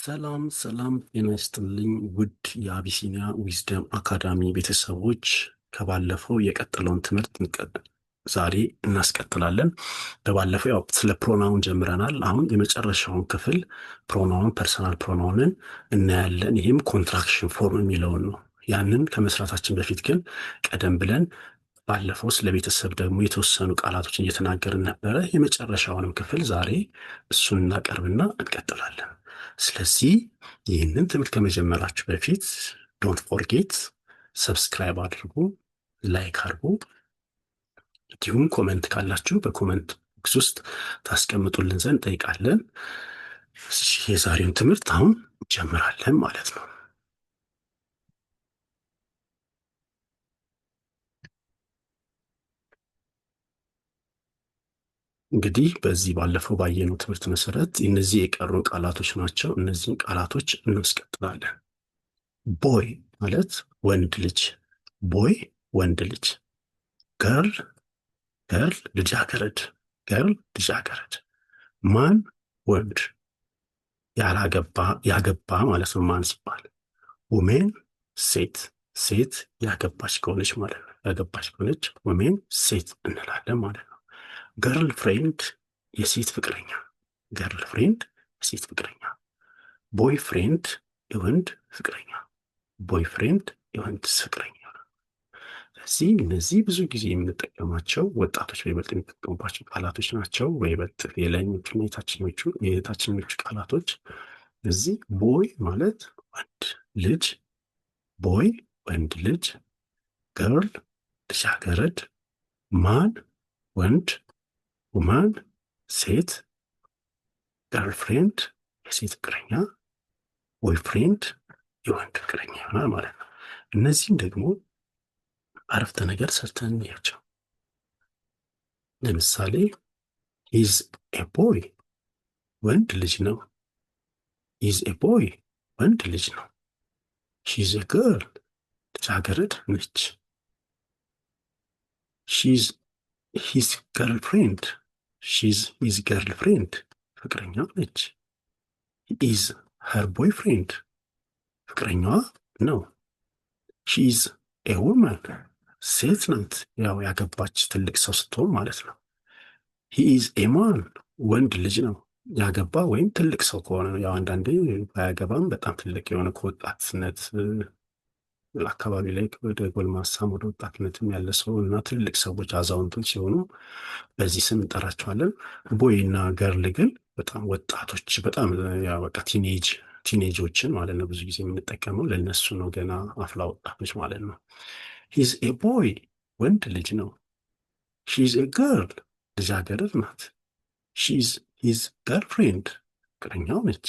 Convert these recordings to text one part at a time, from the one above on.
ሰላም ሰላም ጤና ይስጥልኝ ውድ የአቢሲኒያ ዊዝደም አካዳሚ ቤተሰቦች፣ ከባለፈው የቀጠለውን ትምህርት ዛሬ እናስቀጥላለን። በባለፈው ያው ስለ ፕሮናውን ጀምረናል። አሁን የመጨረሻውን ክፍል ፕሮናውን ፐርሰናል ፕሮናውንን እናያለን። ይህም ኮንትራክሽን ፎርም የሚለውን ነው። ያንን ከመስራታችን በፊት ግን ቀደም ብለን ባለፈው ስለ ቤተሰብ ደግሞ የተወሰኑ ቃላቶችን እየተናገርን ነበረ። የመጨረሻውንም ክፍል ዛሬ እሱን እናቀርብና እንቀጥላለን። ስለዚህ ይህንን ትምህርት ከመጀመራችሁ በፊት ዶንት ፎርጌት ሰብስክራይብ አድርጉ፣ ላይክ አድርጉ፣ እንዲሁም ኮመንት ካላችሁ በኮመንት ቦክስ ውስጥ ታስቀምጡልን ዘንድ ጠይቃለን። የዛሬውን ትምህርት አሁን እንጀምራለን ማለት ነው። እንግዲህ በዚህ ባለፈው ባየነው ትምህርት መሰረት እነዚህ የቀሩ ቃላቶች ናቸው። እነዚህን ቃላቶች እናስቀጥላለን። ቦይ ማለት ወንድ ልጅ፣ ቦይ ወንድ ልጅ። ገርል ገርል ልጃገረድ፣ ገርል ልጃገረድ። ማን ወንድ፣ ያላገባ ያገባ ማለት ነው ማን ሲባል። ውሜን ሴት፣ ሴት ያገባች ከሆነች ማለት ነው። ያገባች ከሆነች ውሜን ሴት እንላለን ማለት ነው። ገርል ፍሬንድ የሴት ፍቅረኛ፣ ገርል ፍሬንድ የሴት ፍቅረኛ። ቦይ ፍሬንድ የወንድ ፍቅረኛ፣ ቦይ ፍሬንድ የወንድ ፍቅረኛ። ስለዚህ እነዚህ ብዙ ጊዜ የምንጠቀማቸው ወጣቶች በይበልጥ የሚጠቀሙባቸው ቃላቶች ናቸው። በይበልጥ የላይኞቹና የታችኞቹ ቃላቶች። እዚህ ቦይ ማለት ወንድ ልጅ፣ ቦይ ወንድ ልጅ፣ ገርል ልጃገረድ፣ ማን ወንድ፣ ውማን ሴት፣ ገርልፍሬንድ የሴት ፍቅረኛ፣ ቦይፍሬንድ የወንድ ፍቅረኛ ይሆናል ማለት ነው። እነዚህም ደግሞ አረፍተ ነገር ሰርተን እንያቸው። ለምሳሌ ኢዝ ኤ ቦይ ወንድ ልጅ ነው። ኢዝ ኤ ቦይ ወንድ ልጅ ነው። ሺዝ ኤ ገርል ልጃገረድ ነች። ሺዝ ሂዝ ገርልፍሬንድ፣ ሺዝ ሂዝ ገርልፍሬንድ ፍቅረኛው ነች። ኢዝ ሄር ቦይፍሬንድ ፍቅረኛዋ ነው። ሺዝ ኤ ውመን ሴት ናት፣ ያው ያገባች ትልቅ ሰው ስትሆን ማለት ነው። ሂ ኢዝ ኤ ማን ወንድ ልጅ ነው፣ ያገባ ወይም ትልቅ ሰው ከሆነ ነው። ያው አንዳንዴ ባያገባም በጣም ትልቅ የሆነ ከወጣትነት አካባቢ ላይ ወደ ጎልማሳም ወደ ወጣትነትም ያለ ሰው እና ትልቅ ሰዎች አዛውንቶች ሲሆኑ በዚህ ስም እንጠራቸዋለን። ቦይ እና ገርል ግን በጣም ወጣቶች፣ በጣም ያው በቃ ቲኔጆችን ማለት ነው ብዙ ጊዜ የምንጠቀመው ለነሱ ነው፣ ገና አፍላ ወጣቶች ማለት ነው። ሂዝ ኤ ቦይ ወንድ ልጅ ነው። ሺዝ ኤ ገርል ልጃገረድ ናት። ሺዝ ሂዝ ገርልፍሬንድ ፍቅረኛው ነች።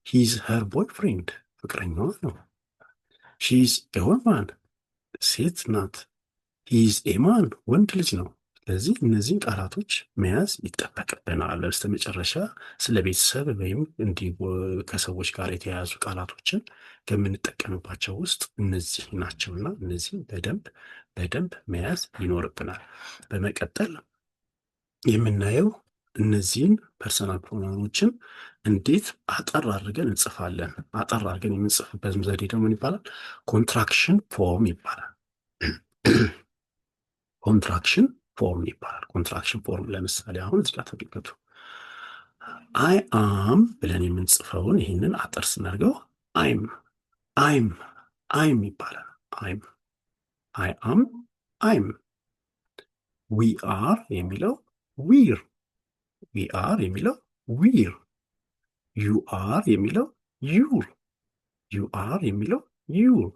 ሂዝ ሄር ቦይፍሬንድ ፍቅረኛዋ ነው። ሺዝ ኤ ውማን ሴት ናት። ሂዝ ኤ ማን ወንድ ልጅ ነው። ስለዚህ እነዚህን ቃላቶች መያዝ ይጠበቅብናል። በስተመጨረሻ ስለ ቤተሰብ ወይም እንዲህ ከሰዎች ጋር የተያያዙ ቃላቶችን ከምንጠቀምባቸው ውስጥ እነዚህ ናቸውና እነዚህ በደንብ መያዝ ይኖርብናል። በመቀጠል የምናየው እነዚህን ፐርሰናል ፕሮናውኖችን እንዴት አጠር አድርገን እንጽፋለን። አጠር አድርገን የምንጽፍበት ዘዴ ደግሞ ምን ይባላል? ኮንትራክሽን ፎርም ይባላል። ኮንትራክሽን ፎርም ይባላል። ኮንትራክሽን ፎርም ለምሳሌ አሁን እዚህ ጋር ተመልከቱ። አይ አም ብለን የምንጽፈውን ይህንን አጠር ስናደርገው አይም ይባላል። አይ አም አይም። ዊ አር የሚለው ዊር፣ ዊ አር የሚለው ዊር። ዩ አር የሚለው ዩር፣ ዩ አር የሚለው ዩር።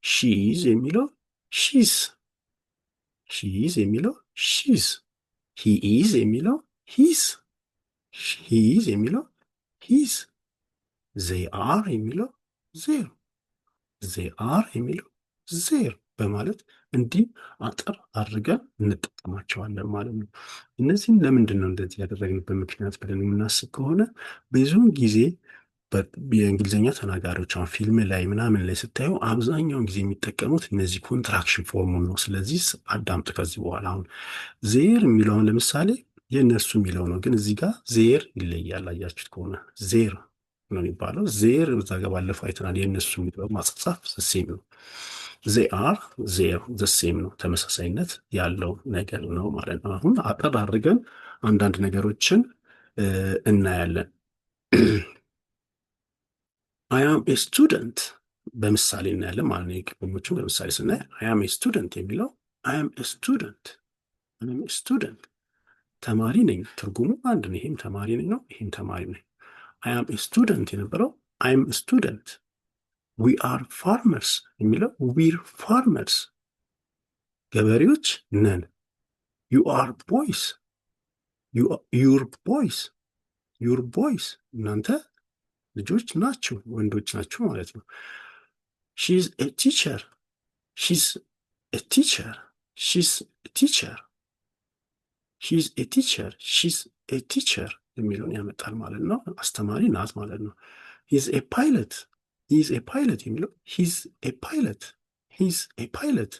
ሺዝ የሚለው ሺዝ፣ ሺዝ የሚለው ሺዝ። ሂ ኢዝ የሚለው ሂዝ፣ ሂዝ የሚለው ሂዝ። ዜይ አር የሚለው ዜር፣ ዜይ አር የሚለው ዜር በማለት እንዲህ አጠር አድርገን እንጠቀማቸዋለን ማለት ነው። እነዚህም ለምንድን ነው እንደዚህ ያደረግንበት ምክንያት ብለን የምናስብ ከሆነ ብዙውን ጊዜ የእንግሊዝኛ ተናጋሪዎች አሁን ፊልም ላይ ምናምን ላይ ስታዩ አብዛኛውን ጊዜ የሚጠቀሙት እነዚህ ኮንትራክሽን ፎርሙን ነው። ስለዚህ አዳምጥ ከዚህ በኋላ። አሁን ዜር የሚለውን ለምሳሌ የእነሱ የሚለው ነው፣ ግን እዚህ ጋር ዜር ይለያል። አያችሁት ከሆነ ዜር ነው የሚባለው። ዜር እዛ ጋር ባለፈው አይተናል። የእነሱ ማጻጻፍ ሴም ነው። ዜ አር ዜር ዘሴም ነው። ተመሳሳይነት ያለው ነገር ነው ማለት ነው። አሁን አጠር አድርገን አንዳንድ ነገሮችን እናያለን። አያም ኤ ስቱደንት በምሳሌ እናያለን ማለት ነው። የቅድሞቹን በምሳሌ ስናይ አያም ኤ ስቱደንት የሚለው አያም ኤ ስቱደንት ስቱደንት ተማሪ ነኝ፣ ትርጉሙ አንድ ነው። ይሄም ተማሪ ነኝ ነው፣ ይሄም ተማሪ ነኝ። አያም ኤ ስቱደንት የነበረው አይም ስቱደንት። ዊ አር ፋርመርስ የሚለው ዊር ፋርመርስ ገበሬዎች ነን። ዩ አር ቦይስ ዩር ቦይስ ዩር ቦይስ እናንተ ልጆች ናችሁ፣ ወንዶች ናችሁ ማለት ነው። ሺዝ ኤ ቲቸር ሺዝ ኤ ቲቸር ሺዝ ኤ ቲቸር ሺዝ ኤ ቲቸር ሺዝ ኤ ቲቸር የሚለውን ያመጣል ማለት ነው። አስተማሪ ናት ማለት ነው። ሂዝ ኤ ፓይለት ሂዝ ኤ ፓይለት የሚለው ሂዝ ኤ ፓይለት ሂዝ ኤ ፓይለት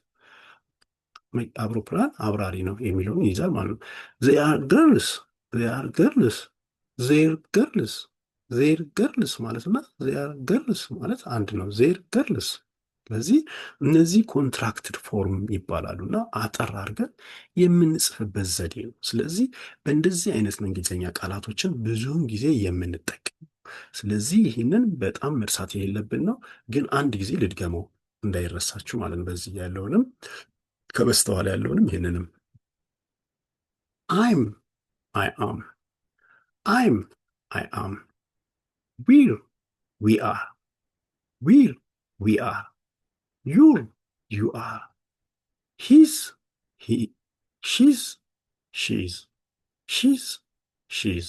አውሮፕላን አብራሪ ነው የሚለውን ይይዛል ማለት ነው። ዜይ አር ገርልስ ዜይ አር ገርልስ ዜር ገርልስ ዜር ገርልስ ማለትና ዜይ አር ገርልስ ማለት አንድ ነው። ዜር ገርልስ። ስለዚህ እነዚህ ኮንትራክትድ ፎርም ይባላሉ እና አጠር አድርገን የምንጽፍበት ዘዴ ነው። ስለዚህ በእንደዚህ አይነት እንግሊዝኛ ቃላቶችን ብዙውን ጊዜ የምንጠቀም። ስለዚህ ይህንን በጣም መርሳት የሌለብን ነው። ግን አንድ ጊዜ ልድገመው እንዳይረሳችሁ ማለት ነው። በዚህ ያለውንም ከበስተኋላ ያለውንም ይህንንም አይም አይ አም አይም አይ አም ዊር ዊ አር ዊር ዊ አር ዩር ዩ አር ሂዝ ሂ ሺዝ ሺዝ ሺዝ ሺዝ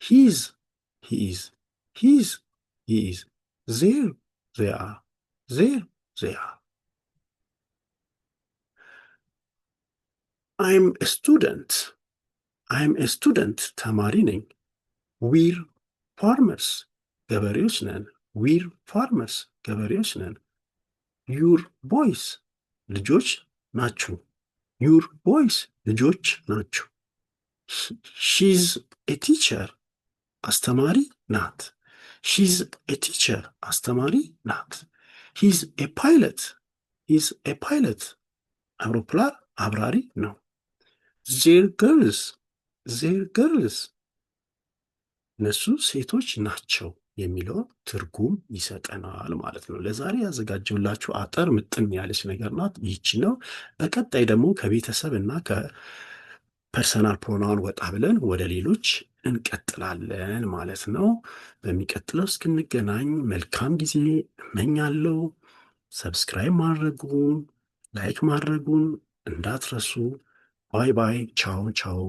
ሂዝ he is his he is there they are there they are I'm a student ተማሪ ነኝ። we're farmers ገበሬዎች ነን። we're farmers ገበሬዎች ነን። your boys ልጆች ናችሁ። your boys ልጆች ናችሁ። she's a teacher አስተማሪ ናት። ሺዝ ኤ ቲቸር አስተማሪ ናት። ሂዝ ኤ ፓይለት ሂዝ ኤ ፓይለት አውሮፕላን አብራሪ ነው። ዜር ገርልስ እነሱ ሴቶች ናቸው የሚለው ትርጉም ይሰጠናል ማለት ነው። ለዛሬ ያዘጋጀውላችሁ አጠር ምጥን ያለች ነገር ናት ይቺ ነው። በቀጣይ ደግሞ ከቤተሰብ እና ከፐርሰናል ፕሮናውን ወጣ ብለን ወደ ሌሎች እንቀጥላለን ማለት ነው። በሚቀጥለው እስክንገናኝ መልካም ጊዜ እመኛለሁ። ሰብስክራይብ ማድረጉን ላይክ ማድረጉን እንዳትረሱ። ባይ ባይ። ቻው ቻው።